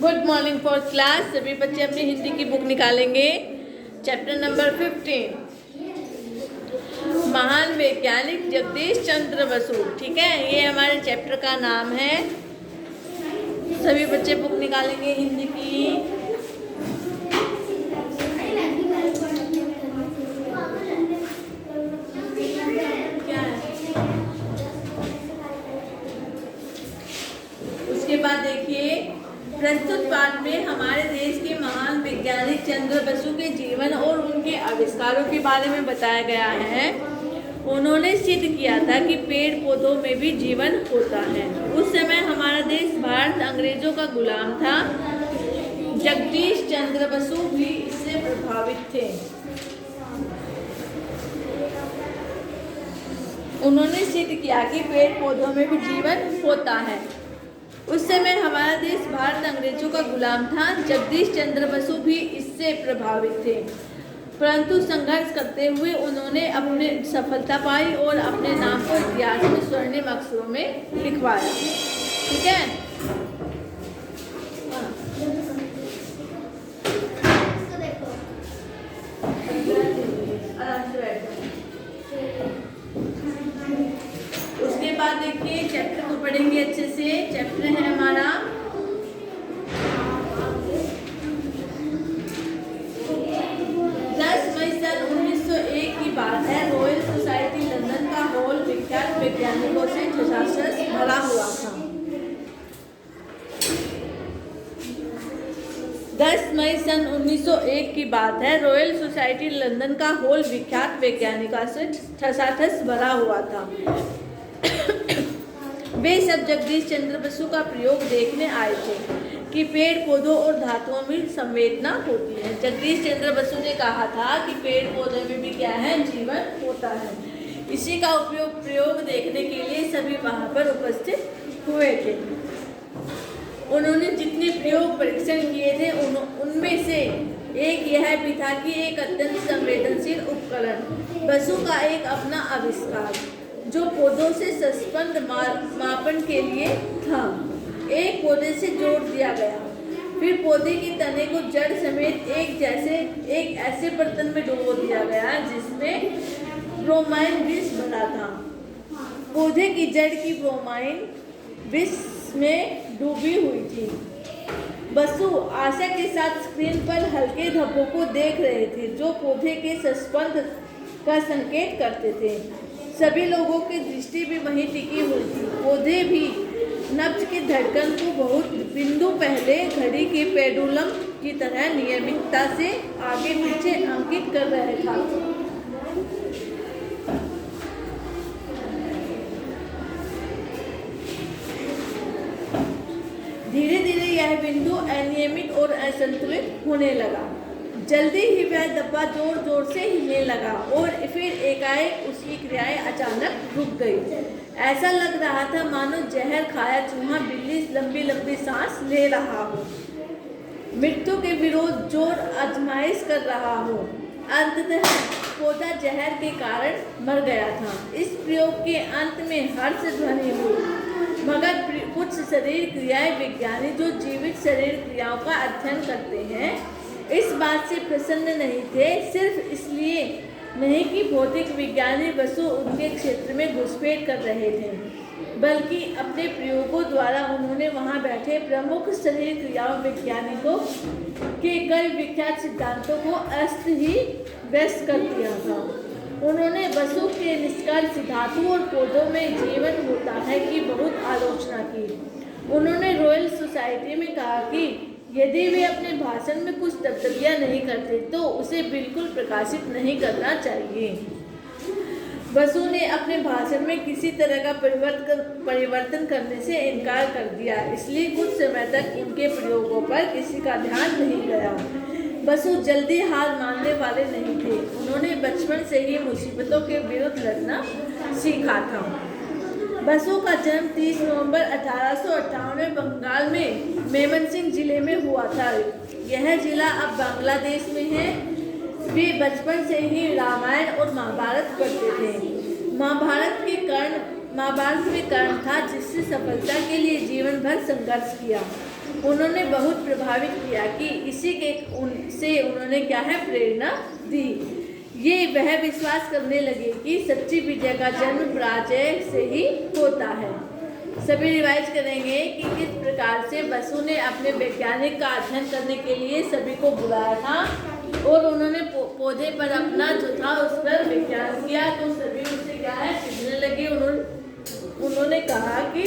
Good morning for class. सभी बच्चे अपनी हिंदी की बुक निकालेंगे। चैप्टर नंबर 15, महान वैज्ञानिक जगदीश चंद्र बसु। ठीक है, ये हमारे चैप्टर का नाम है। सभी बच्चे बुक निकालेंगे हिंदी की। क्या है? उसके बाद देखिए, प्रस्तुत पाठ में हमारे देश के महान वैज्ञानिक चंद्र बसु के जीवन और उनके आविष्कारों के बारे में बताया गया है। उन्होंने सिद्ध किया था कि पेड़ पौधों में भी जीवन होता है। उस समय हमारा देश भारत अंग्रेजों का गुलाम था। जगदीश चंद्र बसु भी इससे प्रभावित थे। उन्होंने सिद्ध किया कि पेड़ पौधों में भी जीवन होता है। उस समय हमारा देश भारत अंग्रेजों का गुलाम था। जगदीश चंद्र बसु भी इससे प्रभावित थे, परंतु संघर्ष करते हुए उन्होंने अपने सफलता पाई और अपने नाम को इतिहास में स्वर्णिम अक्षरों में लिखवाया। ठीक है, आराम से बैठो। उसके बाद देखिए, चैप्टर को पढ़ेंगे अच्छे से। चैप्टर है हमारा 10 मई सन 1901 की बात है। रॉयल सोसाइटी लंदन का हॉल विख्यात वैज्ञानिकों से झसाझस भरा हुआ था। 10 मई सन 1901 की बात है। रॉयल सोसाइटी लंदन का हॉल विख्यात वैज्ञानिकों से ठसाठस भरा हुआ था। वे सब जगदीश चंद्र बसु का प्रयोग देखने आए थे कि पेड़ पौधों और धातुओं में संवेदना होती है। जगदीश चंद्र बसु ने कहा था कि पेड़ पौधों में भी क्या है, जीवन होता है। इसी का प्रयोग देखने के लिए सभी वहां पर उपस्थित हुए थे। उन्होंने जितने प्रयोग परीक्षण किए थे उनमें से एक यह भी था कि एक अत्यंत संवेदनशील उपकरण, बसु का एक अपना आविष्कार, जो पौधों से सस्पेंड मापन के लिए था, एक पौधे से जोड़ दिया गया। फिर पौधे के तने को जड़ समेत एक ऐसे बर्तन में डुबो दिया गया जिसमें ब्रोमाइन विष भरा था। पौधे की जड़ की ब्रोमाइन विष में डूबी हुई थी। बसु आशा के साथ स्क्रीन पर हल्के धब्बों को देख रहे थे, जो पौधे के सस्पेंड का संकेत करते थे। सभी लोगों की दृष्टि भी वहीं टिकी हुई थी। पौधे भी नब्ज की धड़कन को बहुत बिंदु पहले घड़ी के पेंडुलम की तरह नियमितता से आगे पीछे अंकित कर रहे था। धीरे धीरे यह बिंदु अनियमित और असंतुलित होने लगा। जल्दी ही वह डब्बा जोर जोर से हिलने लगा और फिर एकाएक उसकी क्रियाएं अचानक रुक गई। ऐसा लग रहा था मानो जहर खाया चूहा बिल्ली लंबी लंबी सांस ले रहा हो, मृत्यु के विरोध जोर आजमाइश कर रहा हो। अंततः पौधा जहर के कारण मर गया था। इस प्रयोग के अंत में हर्ष ध्वनि हुई, मगर कुछ शरीर क्रियाएं विज्ञानी जो जीवित शरीर क्रियाओं का अध्ययन करते हैं इस बात से प्रसन्न नहीं थे, सिर्फ इसलिए नहीं कि भौतिक विज्ञानी बसु उनके क्षेत्र में घुसपैठ कर रहे थे, बल्कि अपने प्रयोगों द्वारा उन्होंने वहां बैठे प्रमुख शरीर क्रियाओं वैज्ञानिकों के कई विख्यात सिद्धांतों को अस्त ही व्यस्त कर दिया था। उन्होंने बसु के निष्कर्ष धातु और पौधों में जीवन होता है की बहुत आलोचना की। उन्होंने रॉयल सोसाइटी में कहा कि यदि वे अपने भाषण में कुछ तब्दीलियां नहीं करते तो उसे बिल्कुल प्रकाशित नहीं करना चाहिए। बसु ने अपने भाषण में किसी तरह का परिवर्तन करने से इनकार कर दिया, इसलिए कुछ समय तक उनके प्रयोगों पर किसी का ध्यान नहीं गया। बसु जल्दी हार मानने वाले नहीं थे। उन्होंने बचपन से ही मुसीबतों के विरुद्ध लड़ना सीखा था। बसु का जन्म 30 नवंबर 1858 में बंगाल में मेमनसिंह जिले में हुआ था। यह जिला अब बांग्लादेश में है। वे बचपन से ही रामायण और महाभारत पढ़ते थे। महाभारत में कर्ण था, जिससे सफलता के लिए जीवन भर संघर्ष किया। उन्होंने बहुत प्रभावित किया कि इसी के उनसे उन्होंने क्या है प्रेरणा दी। ये वह विश्वास करने लगे कि सच्ची विद्या का जन्म पराजय से ही होता है। सभी रिवाइज करेंगे कि किस प्रकार से बसु ने अपने वैज्ञानिक का अध्ययन करने के लिए सभी को बुलाया था और उन्होंने पौधे पर अपना जो था उस पर विज्ञान किया, तो सभी उससे क्या है सीखने लगे। उन्होंने कहा कि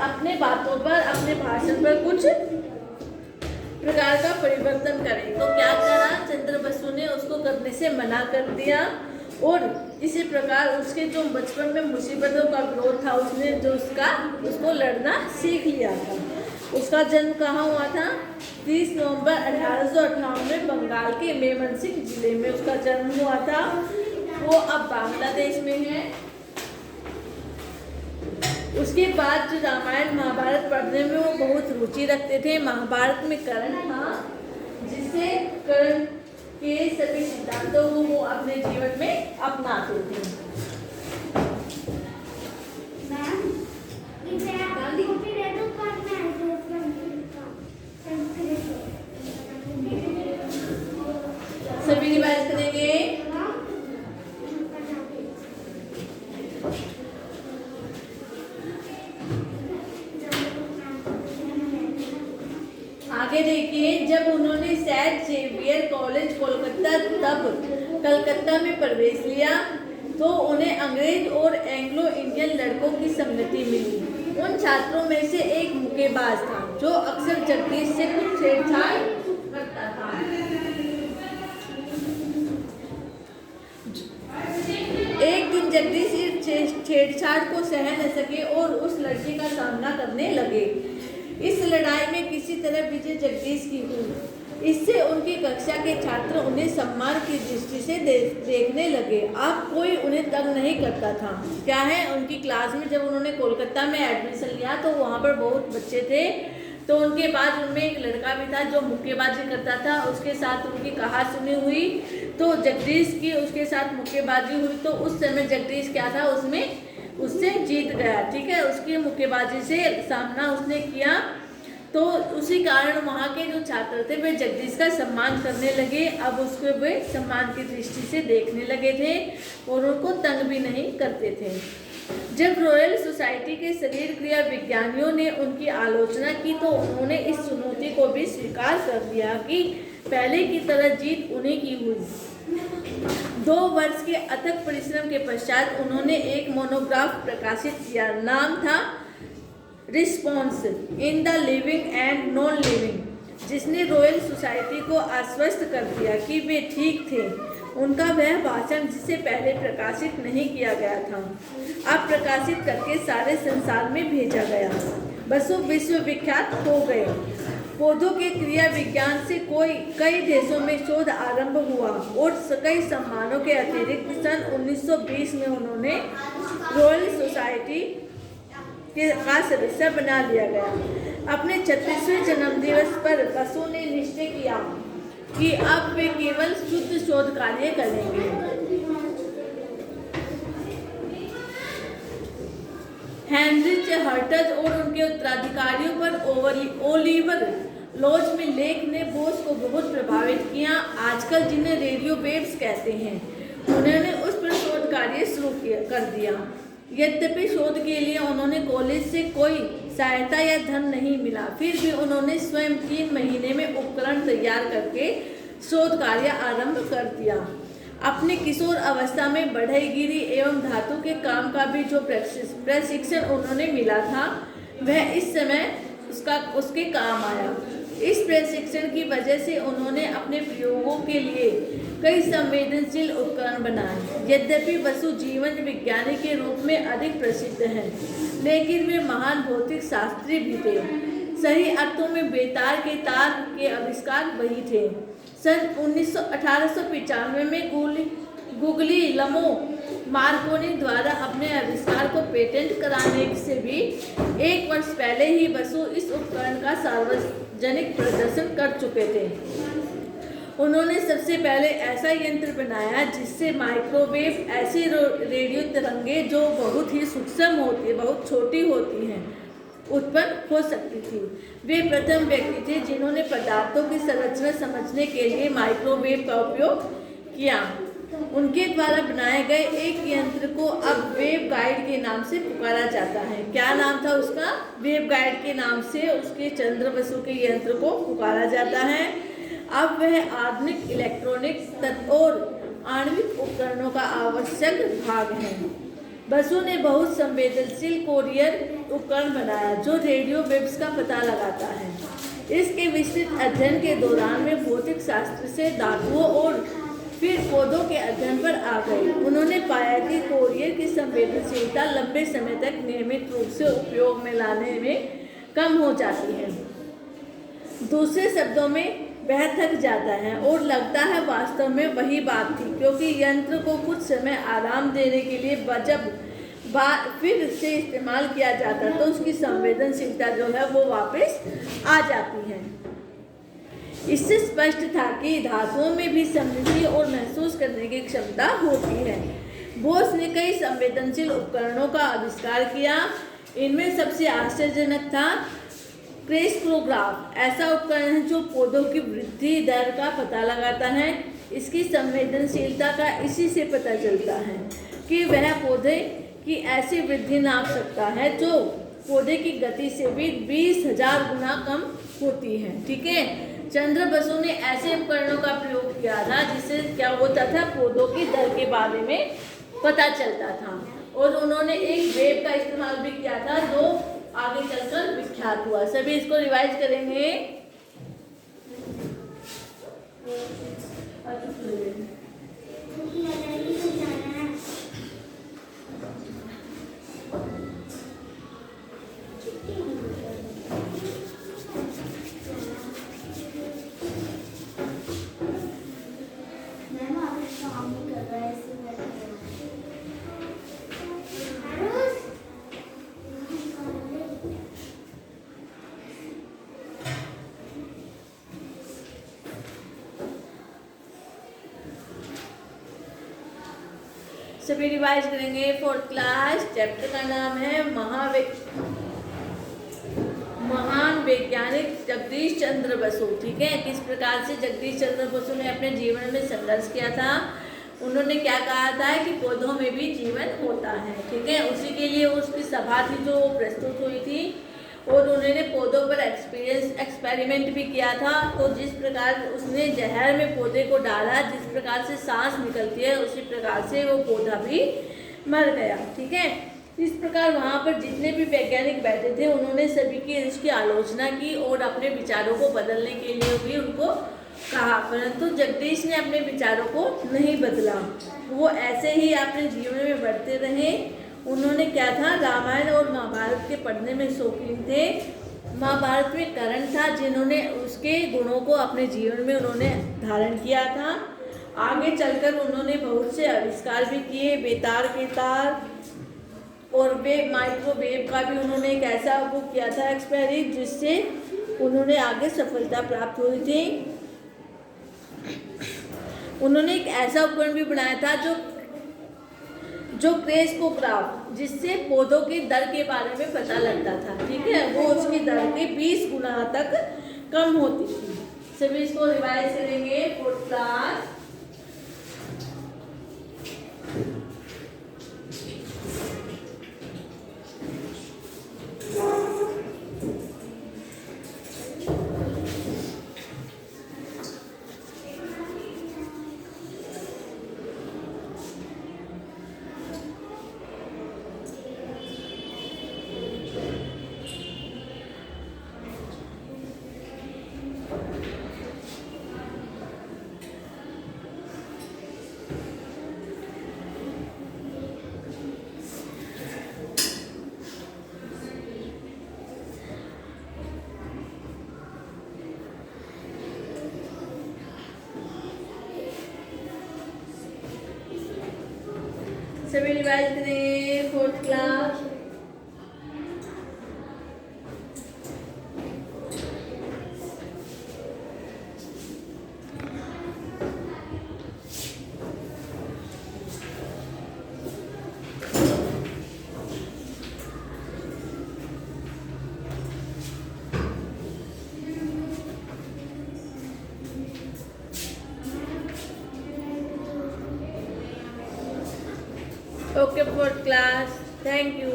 अपने बातों पर, अपने भाषण पर कुछ प्रकार का परिवर्तन करें। तो क्या करा, चंद्र बसु ने उसको करने से मना कर दिया और इसी प्रकार उसके जो बचपन में मुसीबतों का विरोध था उसने जो उसको लड़ना सीख लिया था। उसका जन्म कहाँ हुआ था? 30 नवंबर 1858 में बंगाल के मेमनसिंह जिले में उसका जन्म हुआ था। वो अब बांग्लादेश में है। उसके बाद जो रामायण महाभारत पढ़ने में वो बहुत रुचि रखते थे। महाभारत में कर्ण था, जिससे कर्ण के सभी सिद्धांतों को वो अपने जीवन में अपनाते थे। सभी रिवाइज करेंगे। आगे देखिए, जब उन्होंने सेंट जेवियर कॉलेज कलकत्ता में प्रवेश लिया तो उन्हें अंग्रेज और एंग्लो इंडियन लड़कों की संगति मिली। उन छात्रों में से एक मुक्केबाज था जो अक्सर जगदीश से कुछ छेड़छाड़ करता था। एक दिन जगदीश इस छेड़छाड़ को सह न सके और उस लड़की का सामना करने लगे। इस लड़ाई में किसी तरह विजय जगदीश की हुई। इससे उनकी कक्षा के छात्र उन्हें सम्मान की दृष्टि से देखने लगे। अब कोई उन्हें तंग नहीं करता था। क्या है, उनकी क्लास में जब उन्होंने कोलकाता में एडमिशन लिया तो वहाँ पर बहुत बच्चे थे, तो उनके बाद उनमें एक लड़का भी था जो मुक्केबाजी करता था। उसके साथ उनकी कहानी सुनी हुई तो जगदीश की उसके साथ मुक्केबाजी हुई। तो उस समय जगदीश क्या था, उससे जीत गया। ठीक है, उसकी मुक्केबाजी से सामना उसने किया। तो उसी कारण वहाँ के जो छात्र थे वे जगदीश का सम्मान करने लगे। अब उसको वे सम्मान की दृष्टि से देखने लगे थे और उनको तंग भी नहीं करते थे। जब रॉयल सोसाइटी के शरीर क्रिया विज्ञानियों ने उनकी आलोचना की तो उन्होंने इस चुनौती को भी स्वीकार कर लिया कि पहले की तरह जीत उन्हीं की हुई। 2 वर्ष के अथक परिश्रम के पश्चात उन्होंने एक मोनोग्राफ प्रकाशित किया। नाम था response in the living and non living, जिसने रॉयल सोसाइटी को आश्वस्त कर दिया कि वे ठीक थे। उनका वह भाषण जिसे पहले प्रकाशित नहीं किया गया था, अब प्रकाशित करके सारे संसार में भेजा गया। बसु विश्वविख्यात हो गए। पौधों के क्रिया विज्ञान से कई देशों में शोध आरंभ हुआ और कई सम्मानों के अतिरिक्त सन 1920 में उन्होंने रॉयल सोसाइटी का सदस्य बना लिया गया। अपने 36वें जन्मदिवस पर बसु ने निश्चय किया कि अब वे केवल शुद्ध शोध कार्य करेंगे। हेनरिच हर्टज और उनके उत्तराधिकारियों पर ओलिवर लॉज में लेख ने बोस को बहुत प्रभावित किया। आजकल जिन्हें रेडियो वेव्स कहते हैं, उन्होंने उस पर शोध कार्य शुरू कर दिया। यद्यपि शोध के लिए उन्होंने कॉलेज से कोई सहायता या धन नहीं मिला, फिर भी उन्होंने स्वयं 3 महीने में उपकरण तैयार करके शोध कार्य आरंभ कर दिया। अपने किशोर अवस्था में बढ़ईगिरी एवं धातु के काम का भी जो प्रशिक्षण उन्होंने मिला था वह इस समय उसके काम आया। इस प्रशिक्षण की वजह से उन्होंने अपने प्रयोगों के लिए कई संवेदनशील उपकरण बनाए। यद्यपि बसु जीवन विज्ञानी के रूप में अधिक प्रसिद्ध हैं, लेकिन वे महान भौतिक शास्त्री भी थे। सही अर्थों में बेतार के तार के आविष्कार वही थे। सन 1895 में गुगलीलमो मार्कोनी द्वारा अपने आविष्कार को पेटेंट कराने से भी 1 वर्ष पहले ही बसु इस उपकरण का सार्वजनिक प्रदर्शन कर चुके थे। उन्होंने सबसे पहले ऐसा यंत्र बनाया जिससे माइक्रोवेव ऐसी रेडियो तरंगे जो बहुत ही सूक्ष्म होती है, बहुत छोटी होती हैं, उत्पन्न हो सकती थी। वे प्रथम व्यक्ति थे जिन्होंने पदार्थों की संरचना समझने के लिए माइक्रोवेव का उपयोग किया। उनके द्वारा बनाए गए एक यंत्र को अब वेव गाइड के नाम से पुकारा जाता है। क्या नाम था उसका? वेव गाइड के नाम से उसके चंद्र बसु के यंत्र को पुकारा जाता है। अब वह आधुनिक इलेक्ट्रॉनिक और आणविक उपकरणों का आवश्यक भाग है। बसु ने बहुत संवेदनशील कोरियर उपकरण बनाया जो रेडियो वेव्स का पता लगाता है। इसके विस्तृत अध्ययन के दौरान वे भौतिक शास्त्र से धातुओं और फिर पौधों के अध्ययन पर आ गए। उन्होंने पाया कि कोरियर की संवेदनशीलता लंबे समय तक नियमित रूप से उपयोग में लाने में कम हो जाती है। दूसरे शब्दों में वह थक जाता है और लगता है वास्तव में वही बात थी, क्योंकि यंत्र को कुछ समय आराम देने के लिए जब फिर से इस्तेमाल किया जाता तो उसकी संवेदनशीलता जो है वो वापस आ जाती है। इससे स्पष्ट था कि धातुओं में भी समझने और महसूस करने की क्षमता होती है। बोस ने कई संवेदनशील उपकरणों का आविष्कार किया। इनमें सबसे आश्चर्यजनक था क्रेस्कोग्राफ। ऐसा उपकरण है जो पौधों की वृद्धि दर का पता लगाता है। इसकी संवेदनशीलता का इसी से पता चलता है कि वह पौधे की ऐसी वृद्धि नाप सकता है जो पौधे की गति से भी 20,000 गुना कम होती है। ठीक है, चंद्र बसु ने ऐसे उपकरणों का प्रयोग किया था जिससे क्या होता था, पौधों की दर के बारे में पता चलता था। और उन्होंने एक वेव का इस्तेमाल भी किया था जो आगे चलकर विख्यात हुआ। सभी इसको रिवाइज करेंगे। सभी रिवाइज करेंगे। 4th क्लास, चैप्टर का नाम है महान वैज्ञानिक जगदीश चंद्र बसु। ठीक है, किस प्रकार से जगदीश चंद्र बसु ने अपने जीवन में संघर्ष किया था। उन्होंने क्या कहा था कि पौधों में भी जीवन होता है। ठीक है, उसी के लिए उसकी सभा थी जो प्रस्तुत हुई थी और उन्होंने पौधों पर एक्सपेरिमेंट भी किया था। तो जिस प्रकार उसने जहर में पौधे को डाला, जिस प्रकार से सांस निकलती है उसी प्रकार से वो पौधा भी मर गया। ठीक है, इस प्रकार वहाँ पर जितने भी वैज्ञानिक बैठे थे उन्होंने सभी की इसकी आलोचना की और अपने विचारों को बदलने के लिए भी उनको कहा, परंतु जगदीश ने अपने विचारों को नहीं बदला। वो ऐसे ही अपने जीवन में बढ़ते रहे। उन्होंने क्या था, रामायण और महाभारत के पढ़ने में शौकीन थे। महाभारत में कर्ण था जिन्होंने उसके गुणों को अपने जीवन में उन्होंने धारण किया था। आगे चलकर उन्होंने बहुत से आविष्कार भी किए, बेतार के तार और वेव माइक्रोवेव का भी उन्होंने एक ऐसा वो किया था एक्सपेरिमेंट जिससे उन्होंने आगे सफलता प्राप्त हुई थी। उन्होंने एक ऐसा उपकरण भी बनाया था जो क्रेस्कोग्राफ, जिससे पौधों की दर के बारे में पता लगता था। ठीक है, वो उसकी दर के 20 गुना तक कम होती थी। सभी इसको रिवाइज करेंगे। 4th क्लास, सभी रिवाइज करें। 4th class, Okay for class. Thank you.